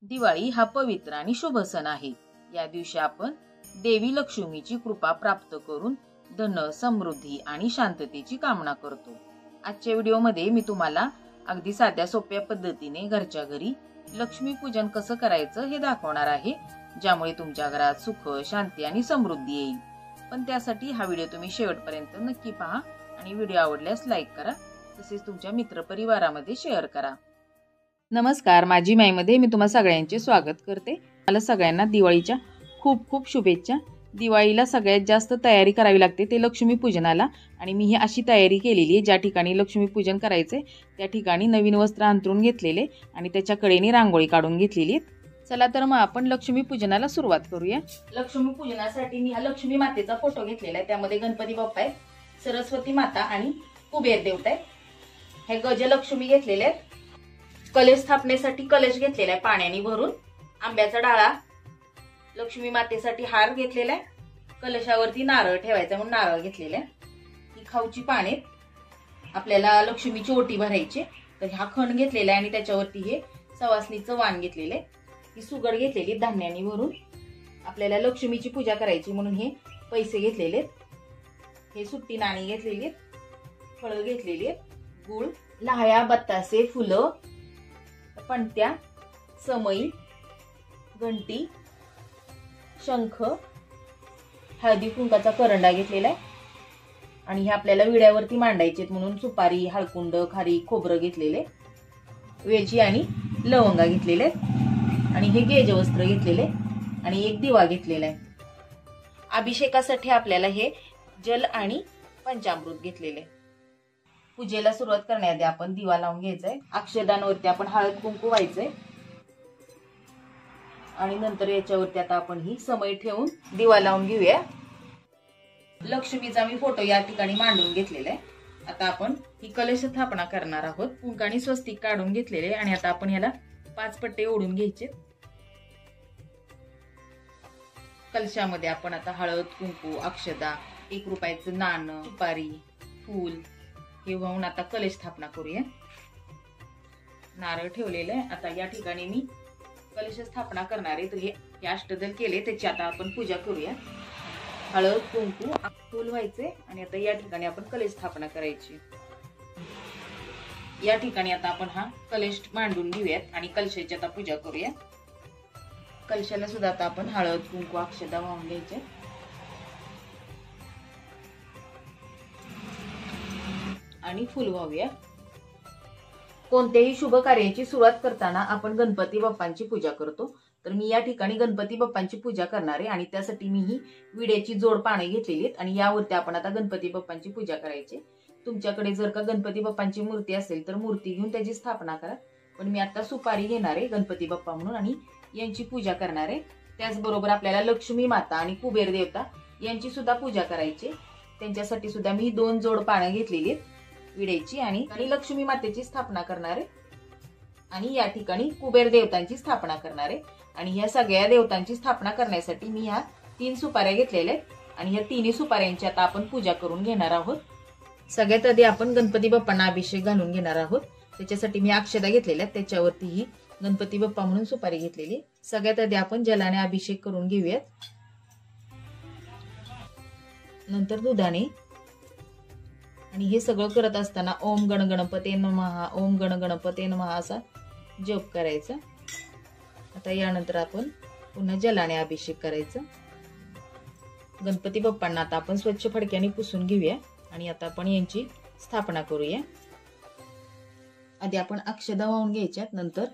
दिवाळी हा पवित्र आणि शुभ सण आहे। या दिवशी आपण देवी लक्ष्मीची कृपा प्राप्त करून धन, समृद्धी आणि शांततेची कामना करतो। आजच्या व्हिडिओमध्ये मी तुम्हाला अगदी साध्या सोप्या पद्धतीने घरच्या घरी लक्ष्मी पूजन कसं करायचं हे दाखवणार आहे, ज्यामुळे तुमच्या घरात सुख, शांती आणि समृद्धी येईल। पण त्यासाठी हा व्हिडिओ तुम्ही शेवटपर्यंत नक्की पहा आणि व्हिडिओ आवडल्यास लाईक करा, तसेच तुमच्या मित्रपरिवारामध्ये शेअर करा। नमस्कार, माझी माईमध्ये मी तुम्हा सगळ्यांचे स्वागत करते। मला सगळ्यांना दिवाळीच्या खूप खूप शुभेच्छा। दिवाळीला सगळ्यात जास्त तयारी करावी लागते ते लक्ष्मी पूजनाला, आणि मी ही अशी तयारी केलेली आहे, ज्या ठिकाणी लक्ष्मी पूजन करायचे त्या ठिकाणी नवीन वस्त्र अंथरून घेतलेले आणि त्याच्या कडेने रांगोळी काढून घेतलेली। चला तर मग आपण लक्ष्मी पूजनाला सुरुवात करूया। लक्ष्मी पूजनासाठी मी हा लक्ष्मी मातेचा फोटो घेतलेला आहे, त्यामध्ये गणपती बाप्पा आहे, सरस्वती माता आणि कुबेर देवता आहे। हे गजलक्ष्मी घेतलेले आहेत। कलश स्थापनेसाठी कलश घेतलेला आहे पाण्याने भरून, आंब्याचा डाळा, लक्ष्मी मातेसाठी हार घेतलेला आहे, कलशावरती नारळ ठेवायचा म्हणून नारळ घेतलेला आहे। ही खाऊची पाने, आपल्याला लक्ष्मीची ओटी भरायची, तर हा खण घेतलेला आहे आणि त्याच्यावरती हे सवासणीचं वाण घेतलेलं आहे। ही सुगड घेतलेली धान्याने भरून, आपल्याला लक्ष्मीची पूजा करायची म्हणून हे पैसे घेतलेले आहेत। हे सुट्टी नाणी घेतलेली आहेत, फळं घेतलेली आहेत, गुळ, लाह्या, बत्तासे, फुलं, पणत्या, समई, घंटी, शंख, हळदी कुंकाचा करंडा घेतलेला आहे आणि हे आपल्याला विड्यावरती मांडायचे म्हणून सुपारी, हळकुंड, खारी, खोबरं घेतलेले, वेलची आणि लवंगा घेतलेले आहेत आणि हे गेजवस्त्र घेतलेले आणि एक दिवा घेतलेला आहे। अभिषेकासाठी आपल्याला हे जल आणि पंचामृत घेतलेले। पूजेला सुरुवात करण्याआधी आपण दिवा लावून घ्यायचाय, अक्षदांवरती आपण हळद कुंकू व्हायचंय आणि नंतर याच्यावरती आता आपण ही समई ठेवून दिवा लावून घेऊया। लक्ष्मीचा मी फोटो या ठिकाणी मांडून घेतलेला आहे। आता आपण ही कलश स्थापना करणार आहोत। कुंकाने स्वस्तिक काढून घेतलेले आणि आता आपण याला 5 पट्टे ओढून घ्यायचे। कलशामध्ये आपण आता हळद कुंकू, अक्षदा, 1 रुपयाचं नाणं, सुपारी, फूल हे वाहून आता कलश स्थापना करूया। नारळ ठेवलेलं आहे। आता या ठिकाणी मी कलश स्थापना करणार आहे, तर हे अष्टदल केले, त्याची आता आपण पूजा करूया। हळद कुंकू, फूल व्हायचे आणि आता या ठिकाणी आपण कलश स्थापना करायची। या ठिकाणी आता आपण हा कलश मांडून घेऊयात आणि कलशाची आता पूजा करूया। कलशाला सुद्धा आता आपण हळद कुंकू, अक्षदा वाहून घ्यायचे आणि फुल वाहूया। कोणत्याही शुभ कार्याची सुरुवात करताना आपण गणपती बाप्पांची पूजा करतो, तर मी या ठिकाणी गणपती बाप्पांची पूजा करणार आहे आणि त्यासाठी मी ही विड्याची जोड पाने घेतलेली आहेत आणि यावरती आपण आता गणपती बाप्पांची पूजा करायची। तुमच्याकडे जर का गणपती बाप्पांची मूर्ती असेल तर मूर्ती घेऊन त्याची स्थापना करा, पण मी आता सुपारी घेणार आहे गणपती बाप्पा म्हणून आणि यांची पूजा करणार आहे। त्याचबरोबर आपल्याला लक्ष्मी माता आणि कुबेर देवता यांची सुद्धा पूजा करायची। त्यांच्यासाठी सुद्धा मी 2 जोड पानं घेतलेली आहेत विड्याची आणि लक्ष्मी मातेची स्थापना करणार आहे आणि या ठिकाणी कुबेर देवतांची स्थापना करणार आहे। आणि ह्या सगळ्या देवतांची स्थापना करण्यासाठी मी ह्या 3 सुपाऱ्या घेतलेल्या आहेत आणि ह्या 3 सुपाऱ्यांची आता आपण पूजा करून घेणार आहोत। सगळ्यात आधी आपण गणपती बाप्पांना अभिषेक घालून घेणार आहोत। त्याच्यासाठी मी अक्षदा घेतलेल्या आहेत, त्याच्यावरती ही गणपती बाप्पा म्हणून सुपारी घेतलेली। सगळ्यात आधी आपण जलाने अभिषेक करून घेऊयात, नंतर दुधाने, आणि हे सगळं करत असताना ओम गण गणपते नमः, ओम गण गणपते नमः असा जप करायचा। आता यानंतर आपण पुन्हा जलाने अभिषेक करायचा। गणपती बाप्पांना आता आपण स्वच्छ फडक्याने पुसून घेऊया आणि आता आपण यांची स्थापना करूया। आधी आपण अक्षदा वाहून घ्यायच्यात, नंतर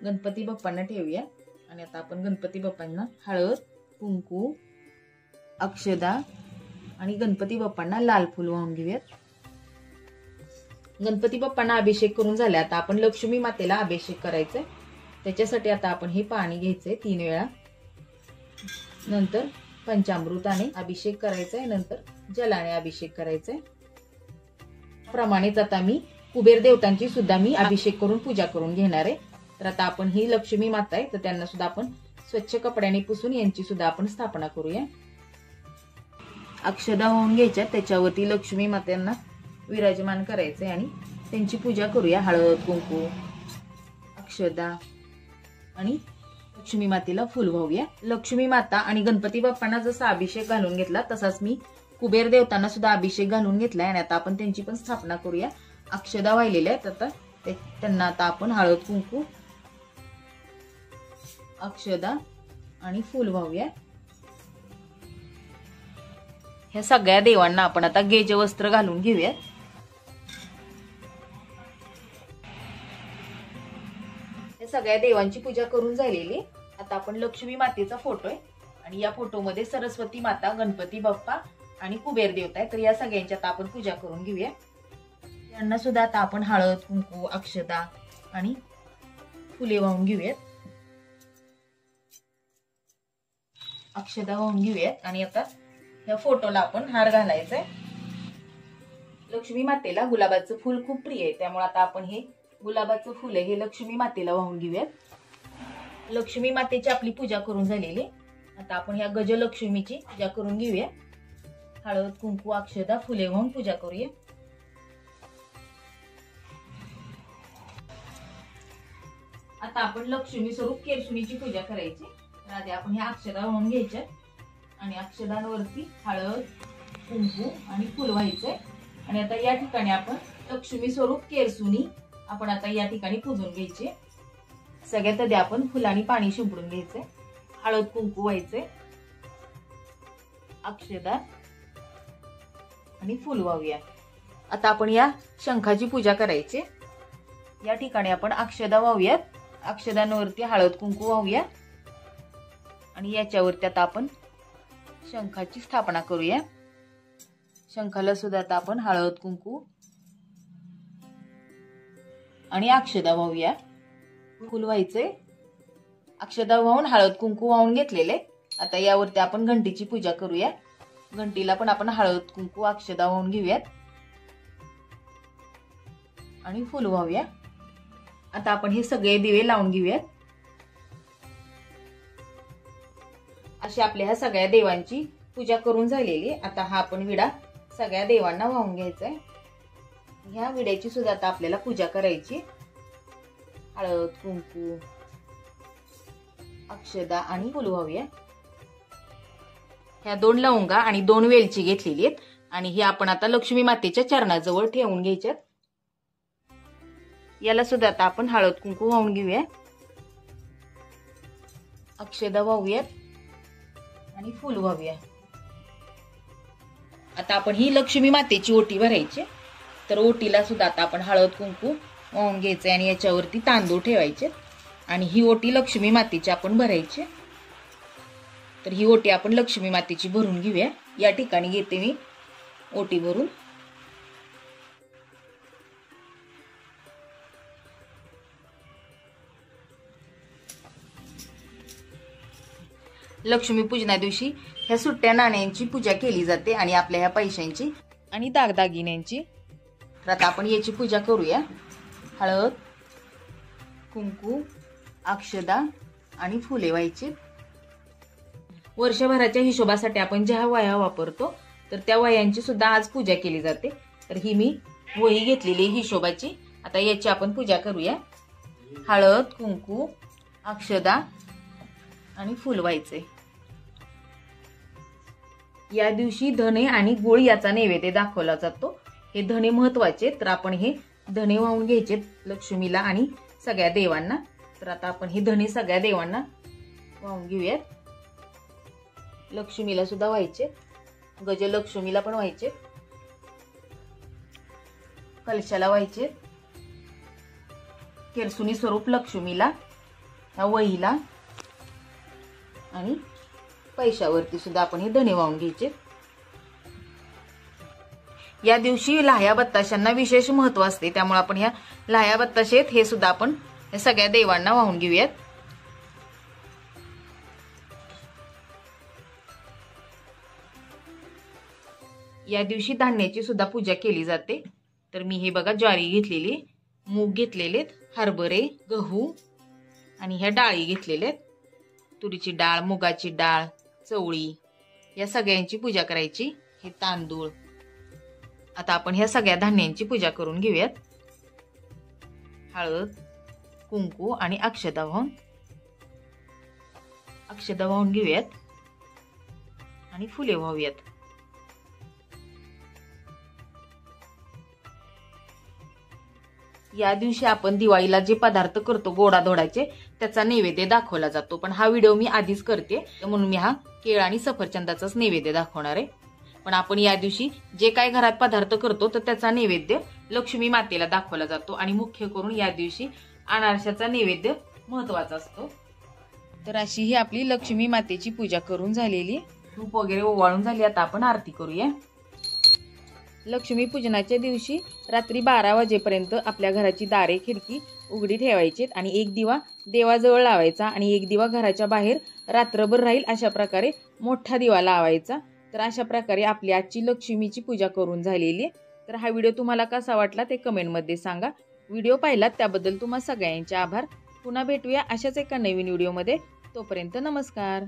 गणपती बाप्पांना ठेवूया आणि आता आपण गणपती बाप्पांना हळद कुंकू, अक्षदा आणि गणपती बाप्पांना लाल फूल वाहून घेऊयात। गणपती बाप्पांना अभिषेक करून झाला, आता आपण लक्ष्मी मातेला अभिषेक करायचा। त्याच्यासाठी आता आपण हे पाणी घ्यायचंय 3 वेळा, नंतर पंचामृताने अभिषेक करायचा आहे, नंतर जलाने अभिषेक करायचा आहे। प्रमाणेच आता मी कुबेर देवतांची सुद्धा मी अभिषेक करून पूजा करून घेणार आहे। तर आता आपण ही लक्ष्मी माता आहे, तर त्यांना सुद्धा आपण स्वच्छ कपड्याने पुसून यांची सुद्धा आपण स्थापना करूया। अक्षदा वाहून घ्यायच्या, त्याच्यावरती लक्ष्मी मात्यांना विराजमान करायचंय आणि त्यांची पूजा करूया। हळद कुंकू, अक्षदा आणि लक्ष्मी मातेला फुल वाहूया. लक्ष्मी माता आणि गणपती बाप्पांना जसा अभिषेक घालून घेतला तसाच मी कुबेर देवतांना सुद्धा अभिषेक घालून घेतलाय. आणि आता आपण त्यांची पण स्थापना करूया. अक्षदा वाहिलेल्या आहेत. आता त्यांना आता आपण हळद कुंकू, अक्षदा आणि फुल वाहूया. ह्या सगळ्या देवांना आपण आता गेज वस्त्र घालून घेऊया. सगळ्या देवांची पूजा करून झालेली. आता आपण लक्ष्मी मातेचा फोटो आहे आणि या फोटोमध्ये सरस्वती माता, गणपती बाप्पा आणि कुबेर देवता आहे. तर या सगळ्यांची आता आपण पूजा करून घेऊया. यांना सुद्धा आता आपण हळद कुंकू, अक्षदा आणि फुले वाहून घेऊयात. अक्षदा वाहून घेऊयात आणि आता या फोटोला आपण हार घालायचा आहे. लक्ष्मी मातेला गुलाबाचं फुल खूप प्रिय आहे, त्यामुळे आता आपण हे गुलाबाचं फुल हे लक्ष्मी मातेला वाहून घेऊयात. लक्ष्मी मातेची आपली पूजा करून झालेली. आता आपण ह्या गजलक्ष्मीची पूजा करून घेऊया. हळद कुंकू, अक्षदा, फुले वाहून पूजा करूया. आता आपण लक्ष्मी स्वरूप केरसुणीची पूजा करायची. तर आधी आपण ह्या अक्षदा वाहून घ्यायच्या आणि अक्षदांवरती हळद कुंकू आणि फुल व्हायचंय. आणि आता या ठिकाणी आपण लक्ष्मी स्वरूप केरसुणी आपण आता या ठिकाणी पूजून घ्यायचे. सगळ्यात आधी आपण फुलांनी पाणी शिंपडून घ्यायचंय. हळद कुंकू व्हायचंय, अक्षदा आणि फुल वाहूया. आता आपण या शंखाची पूजा करायची. या ठिकाणी आपण अक्षदा वाहूयात. अक्षदांवरती हळद कुंकू वाहूया आणि याच्यावरती आता आपण शंखाची स्थापना करूया. शंखाला सुद्धा आता आपण हळद कुंकू आणि अक्षदा वाहूया. फुल व्हायचे. अक्षदा वाहून हळद कुंकू वाहून घेतलेले. आता यावरती आपण घंटीची पूजा करूया. घंटीला पण आपण हळद कुंकू, अक्षदा वाहून घेऊयात आणि फुल वाहूया. आता आपण हे सगळे दिवे लावून घेऊयात. अशा आपल्या ह्या सगळ्या देवांची पूजा करून झालेली. आता हा आपण विडा सगळ्या देवांना वाहून घ्यायचा आहे. ह्या विड्याची सुद्धा आता आपल्याला पूजा करायची. हळद कुंकू, अक्षदा आणि फुल वाहूया. ह्या 2 लवंगा आणि 2 वेलची घेतलेली आहेत आणि ही आपण आता लक्ष्मी मातेच्या चरणाजवळ ठेवून घ्यायच्यात. याला सुद्धा आता आपण हळद कुंकू वाहून घेऊया. अक्षदा वाहूयात आणि फुल वाहूया. आता आपण ही लक्ष्मी मातेची ओटी भरायची. तर ओटीला सुद्धा आता आपण हळद कुंकू वाहून घ्यायचे आणि याच्यावरती तांदूळ ठेवायचे आणि ही ओटी लक्ष्मी मातेची आपण भरायची. तर ही ओटी आपण लक्ष्मी मातेची भरून घेऊया. या ठिकाणी घेते मी ओटी भरून. लक्ष्मी पूजना दिवशी ह्या सुट्ट्या नाण्यांची पूजा केली जाते आणि आपल्या ह्या पैशांची आणि दागदागिन्यांची. तर आता आपण याची पूजा करूया. हळद कुंकू, अक्षदा आणि फुले व्हायची. वर्षभराच्या हिशोबासाठी आपण ज्या वह्या वापरतो तर त्या वह्यांची सुद्धा आज पूजा केली जाते. तर ही मी वही घेतलेली हिशोबाची. आता याची आपण पूजा करूया. हळद कुंकू, अक्षदा आणि फुल व्हायचे. या दिवशी धने आणि गुळ याचा नैवेद्य दाखवला जातो. हे धने महत्वाचे. तर आपण हे धने वाहून घ्यायचे लक्ष्मीला आणि सगळ्या देवांना. तर आता आपण हे धने सगळ्या देवांना वाहून घेऊयात. लक्ष्मीला सुद्धा व्हायचे, गजलक्ष्मीला पण व्हायचे, कलशाला व्हायचे, केरसुणी स्वरूप लक्ष्मीला, ह्या वहीला आणि पैशावरती सुद्धा आपण हे धने वाहून घ्यायचे. या दिवशी लाह्या बत्ताशांना विशेष महत्व असते. त्यामुळे आपण ह्या लाह्या बत्ताशे आहेत हे सुद्धा आपण सगळ्या देवांना वाहून घेऊयात. या दिवशी धान्याची सुद्धा पूजा केली जाते. तर मी हे बघा ज्वारी घेतलेली, मूग घेतलेले, हरभरे, गहू आणि ह्या डाळी घेतलेल्या आहेत. तुरीची डाळ, मुगाची डाळ, चवळी या सगळ्यांची पूजा करायची. हे तांदूळ. आता आपण ह्या सगळ्या धान्यांची पूजा करून घेऊयात. हळद कुंकू आणि अक्षता वाहून. अक्षता वाहून घेऊयात आणि फुले वाहूयात. या दिवशी आपण दिवाळीला जे पदार्थ करतो गोडाधोडाचे त्याचा नैवेद्य दाखवला जातो. पण हा व्हिडिओ मी आधीच करते म्हणून मी हा केळ आणि सफरचंदाचाच नैवेद्य दाखवणार आहे. पण आपण या दिवशी जे काय घरात पदार्थ करतो तर त्याचा नैवेद्य लक्ष्मी मातेला दाखवला जातो. आणि मुख्य करून या दिवशी अनारशाचा नैवेद्य महत्वाचा असतो. तर अशी ही आपली लक्ष्मी मातेची पूजा करून झालेली, धूप वगैरे ओवाळून झाली. आता आपण आरती करूया. लक्ष्मी पूजनाच्या दिवशी रात्री 12 वाजेपर्यंत आपल्या घराची दारे खिडकी उघडी ठेवायची आणि एक दिवा देवाजवळ लावायचा आणि एक दिवा घराच्या बाहेर रात्रभर राहील अशा प्रकारे मोठा दिवा लावायचा. तर अशा प्रकारे आपली आजची लक्ष्मीची पूजा करून झालेली. तर हा व्हिडिओ तुम्हाला कसा वाटला ते कमेंटमध्ये सांगा. व्हिडिओ पाहिलात त्याबद्दल तुम्हा सगळ्यांचे आभार. पुन्हा भेटूया अशाच एका नवीन व्हिडिओमध्ये. तोपर्यंत नमस्कार.